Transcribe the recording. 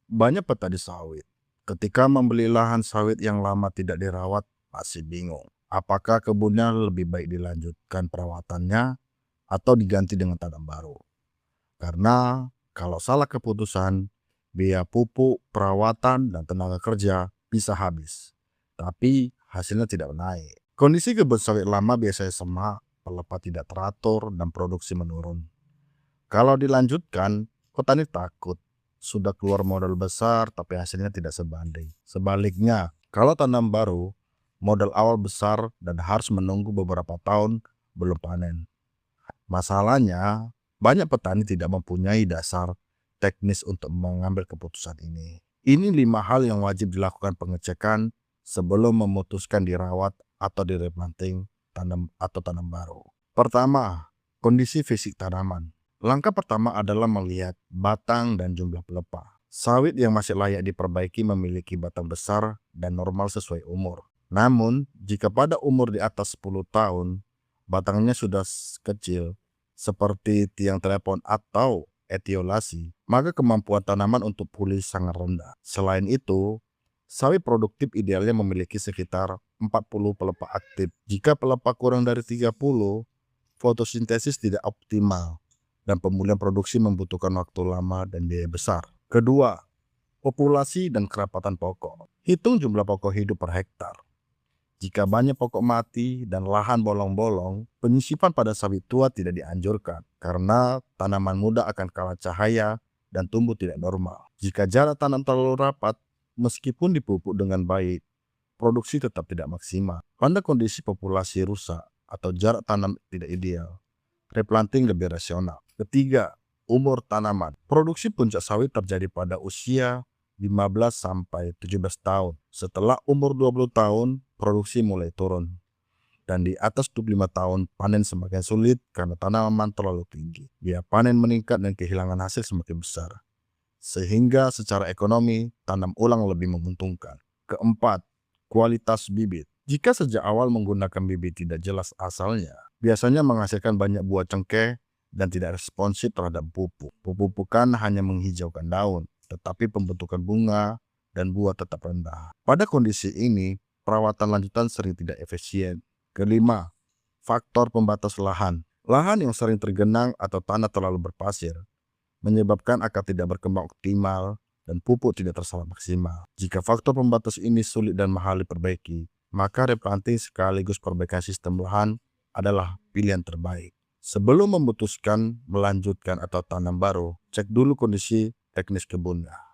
Banyak petani sawit ketika membeli lahan sawit yang lama tidak dirawat masih bingung apakah kebunnya lebih baik dilanjutkan perawatannya atau diganti dengan tanam baru. Karena kalau salah keputusan, biaya pupuk, perawatan, dan tenaga kerja bisa habis. Tapi hasilnya tidak naik. Kondisi kebun sawit lama biasanya semak, pelepah tidak teratur, dan produksi menurun. Kalau dilanjutkan, petani takut sudah keluar modal besar tapi hasilnya tidak sebanding. Sebaliknya, kalau tanam baru, modal awal besar dan harus menunggu beberapa tahun belum panen. Masalahnya, banyak petani tidak mempunyai dasar teknis untuk mengambil keputusan ini. Ini 5 hal yang wajib dilakukan pengecekan sebelum memutuskan dirawat atau direplanting tanam baru. Pertama, kondisi fisik tanaman. Langkah pertama adalah melihat batang dan jumlah pelepah. Sawit yang masih layak diperbaiki memiliki batang besar dan normal sesuai umur. Namun, jika pada umur di atas 10 tahun, batangnya sudah kecil, seperti tiang telepon atau etiolasi, maka kemampuan tanaman untuk pulih sangat rendah. Selain itu, sawit produktif idealnya memiliki sekitar 40 pelepah aktif. Jika pelepah kurang dari 30, fotosintesis tidak optimal dan pemulihan produksi membutuhkan waktu lama dan biaya besar. Kedua, populasi dan kerapatan pokok. Hitung jumlah pokok hidup per hektar. Jika banyak pokok mati dan lahan bolong-bolong, penyisipan pada sawit tua tidak dianjurkan karena tanaman muda akan kalah cahaya dan tumbuh tidak normal. Jika jarak tanam terlalu rapat, meskipun dipupuk dengan baik, produksi tetap tidak maksimal. Pada kondisi populasi rusak atau jarak tanam tidak ideal, replanting lebih rasional. Ketiga, umur tanaman. Produksi puncak sawit terjadi pada usia 15 sampai 17 tahun. Setelah umur 20 tahun, produksi mulai turun. Dan di atas 25 tahun, panen semakin sulit karena tanaman terlalu tinggi. Biaya panen meningkat dan kehilangan hasil semakin besar. Sehingga secara ekonomi, tanam ulang lebih menguntungkan. Keempat, kualitas bibit. Jika sejak awal menggunakan bibit tidak jelas asalnya, biasanya menghasilkan banyak buah cengkeh dan tidak responsif terhadap pupuk. Pemupukan hanya menghijaukan daun, tetapi pembentukan bunga dan buah tetap rendah. Pada kondisi ini, perawatan lanjutan sering tidak efisien. Kelima, faktor pembatas lahan. Lahan yang sering tergenang atau tanah terlalu berpasir menyebabkan akar tidak berkembang optimal dan pupuk tidak terserap maksimal. Jika faktor pembatas ini sulit dan mahal diperbaiki, maka replanting sekaligus perbaikan sistem lahan adalah pilihan terbaik. Sebelum memutuskan melanjutkan atau tanam baru, cek dulu kondisi teknis kebunnya.